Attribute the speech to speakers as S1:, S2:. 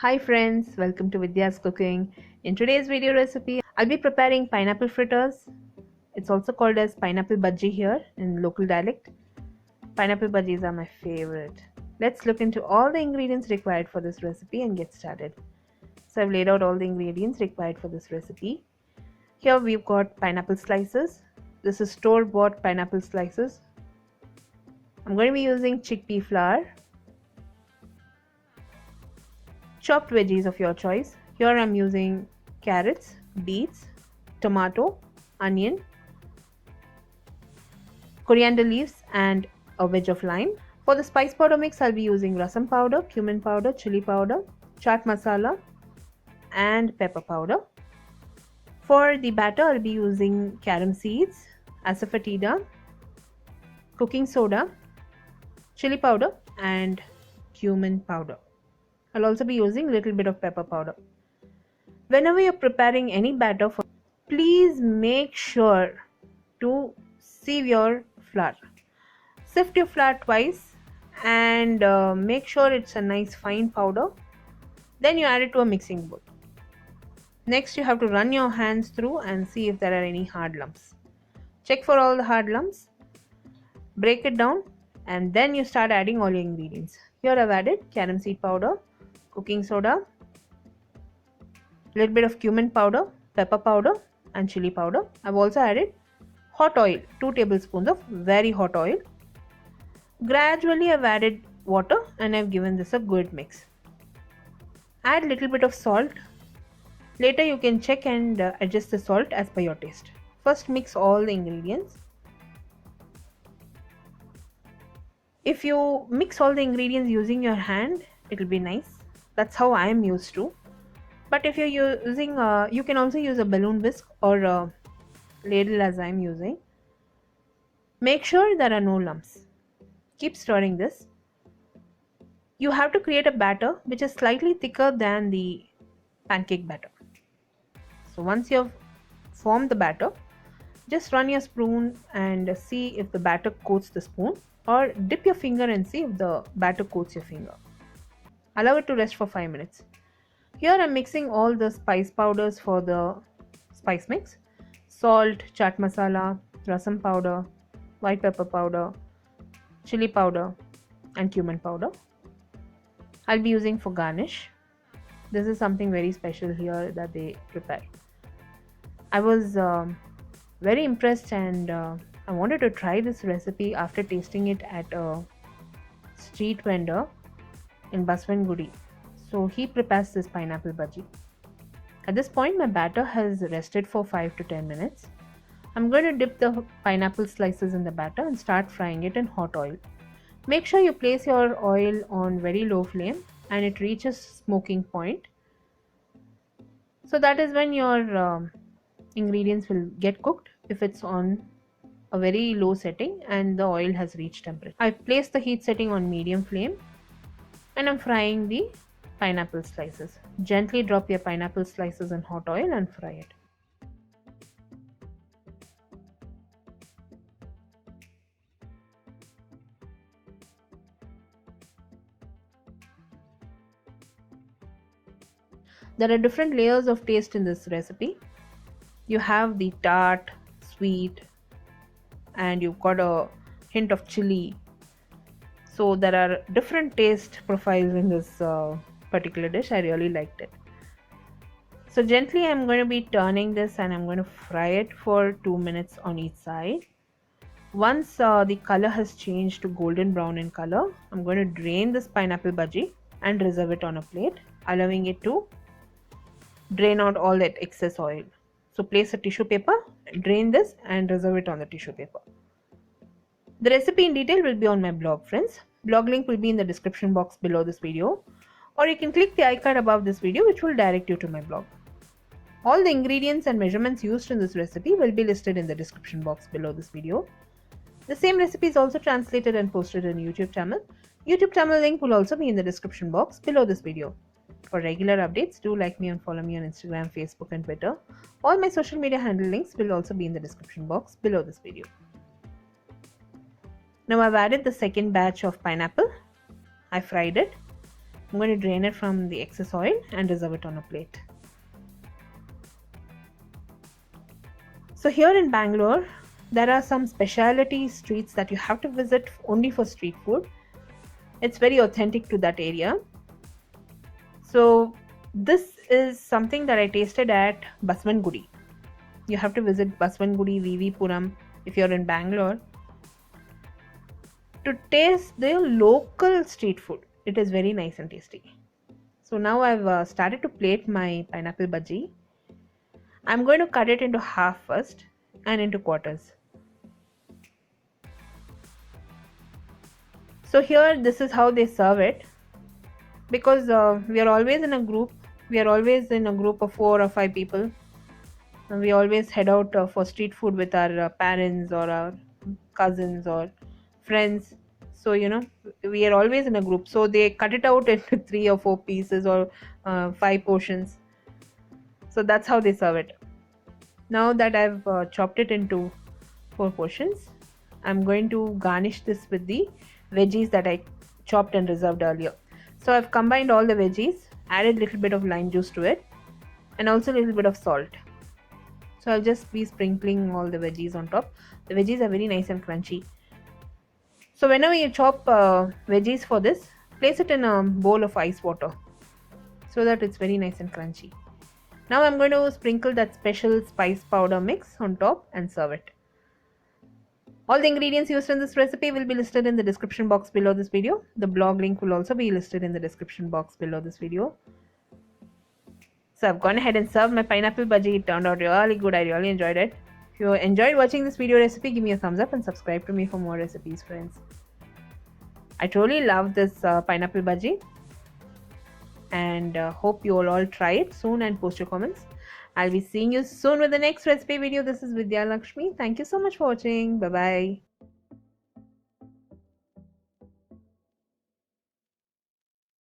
S1: Hi friends, welcome to Vidyascooking. In today's video recipe, I'll be preparing pineapple fritters. It's also called as pineapple bajji here in local dialect. Pineapple bajjis are my favorite. Let's look into all the ingredients required for this recipe and get started. So I've laid out all the ingredients required for this recipe. Here we've got pineapple slices. This is store-bought pineapple slices. I'm going to be using chickpea flour. Chopped veggies of your choice. Here I'm using carrots, beets, tomato, onion, coriander leaves and a wedge of lime. For the spice powder mix, I'll be using rasam powder, cumin powder, chili powder, chaat masala and pepper powder. For the batter, I'll be using carom seeds, asafoetida, cooking soda, chili powder and cumin powder. I'll also be using a little bit of pepper powder. Whenever you're preparing any batter, please make sure to sieve your flour. Sift your flour twice and make sure it's a nice fine powder. Then you add it to a mixing bowl. Next, you have to run your hands through and see if there are any hard lumps. Check for all the hard lumps, break it down, and then you start adding all your ingredients. Here I've added carom seed powder, cooking soda, little bit of cumin powder, pepper powder and chili powder. I've also added hot oil, 2 tablespoons of very hot oil. Gradually I've added water and I've given this a good mix. Add little bit of salt. Later you can check and adjust the salt as per your taste. First mix all the ingredients. If you mix all the ingredients using your hand, it will be nice. That's how I am used to. But if you're using, you can also use a balloon whisk or a ladle as I'm using. Make sure there are no lumps. Keep stirring this. You have to create a batter which is slightly thicker than the pancake batter. So once you have formed the batter, just run your spoon and see if the batter coats the spoon, or dip your finger and see if the batter coats your finger. Allow it to rest for 5 minutes. Here I'm mixing all the spice powders for the spice mix. Salt, chaat masala, rasam powder, white pepper powder, chili powder and cumin powder. I'll be using for garnish. This is something very special here that they prepare. I was very impressed and I wanted to try this recipe after tasting it at a street vendor in Baswangudi. So he prepares this pineapple bajji. At this point my batter has rested for 5 to 10 minutes. I'm going to dip the pineapple slices in the batter and start frying it in hot oil. Make sure you place your oil on very low flame and it reaches smoking point. So that is when your ingredients will get cooked if it's on a very low setting and the oil has reached temperature. I've placed the heat setting on medium flame and I'm frying the pineapple slices. Gently drop your pineapple slices in hot oil and fry it. There are different layers of taste in this recipe. You have the tart, sweet, and you've got a hint of chili. So there are different taste profiles in this particular dish. I really liked it. So gently I'm going to be turning this and I'm going to fry it for 2 minutes on each side. Once the color has changed to golden brown in color, I'm going to drain this pineapple bajji and reserve it on a plate, allowing it to drain out all that excess oil. So place a tissue paper, drain this and reserve it on the tissue paper. The recipe in detail will be on my blog, friends. Blog link will be in the description box below this video, or you can click the icon above this video which will direct you to my blog. All the ingredients and measurements used in this recipe will be listed in the description box below this video. The same recipe is also translated and posted on YouTube channel. YouTube channel link will also be in the description box below this video. For regular updates, do like me and follow me on Instagram, Facebook and Twitter. All my social media handle links will also be in the description box below this video. Now I've added the second batch of pineapple. I fried it. I'm going to drain it from the excess oil and reserve it on a plate. So here in Bangalore, there are some specialty streets that you have to visit only for street food. It's very authentic to that area. So this is something that I tasted at Baswangudi. You have to visit Baswangudi, VV Puram if you're in Bangalore to taste the local street food. It is very nice and tasty. So now I've started to plate my pineapple bhaji. I'm going to cut it into half first and into quarters. So here this is how they serve it, because we are always in a group. We are always in a group of 4 or 5 people. And we always head out for street food with our parents or our cousins or friends. So we are always in a group. So they cut it out into 3 or 4 pieces or 5 portions. So that's how they serve it. Now that I've chopped it into 4 portions, I'm going to garnish this with the veggies that I chopped and reserved earlier. So I've combined all the veggies, added a little bit of lime juice to it, and also a little bit of salt. So I'll just be sprinkling all the veggies on top. The veggies are very nice and crunchy. So whenever you chop veggies for this, place it in a bowl of ice water so that it's very nice and crunchy. Now I'm going to sprinkle that special spice powder mix on top and serve it. All the ingredients used in this recipe will be listed in the description box below this video. The blog link will also be listed in the description box below this video. So I've gone ahead and served my pineapple bhaji. It turned out really good. I really enjoyed it. If you enjoyed watching this video recipe, give me a thumbs up and subscribe to me for more recipes, friends. I truly love this pineapple bhaji, and hope you all try it soon and post your comments. I'll be seeing you soon with the next recipe video. This is Vidya Lakshmi. Thank you so much for watching. Bye bye.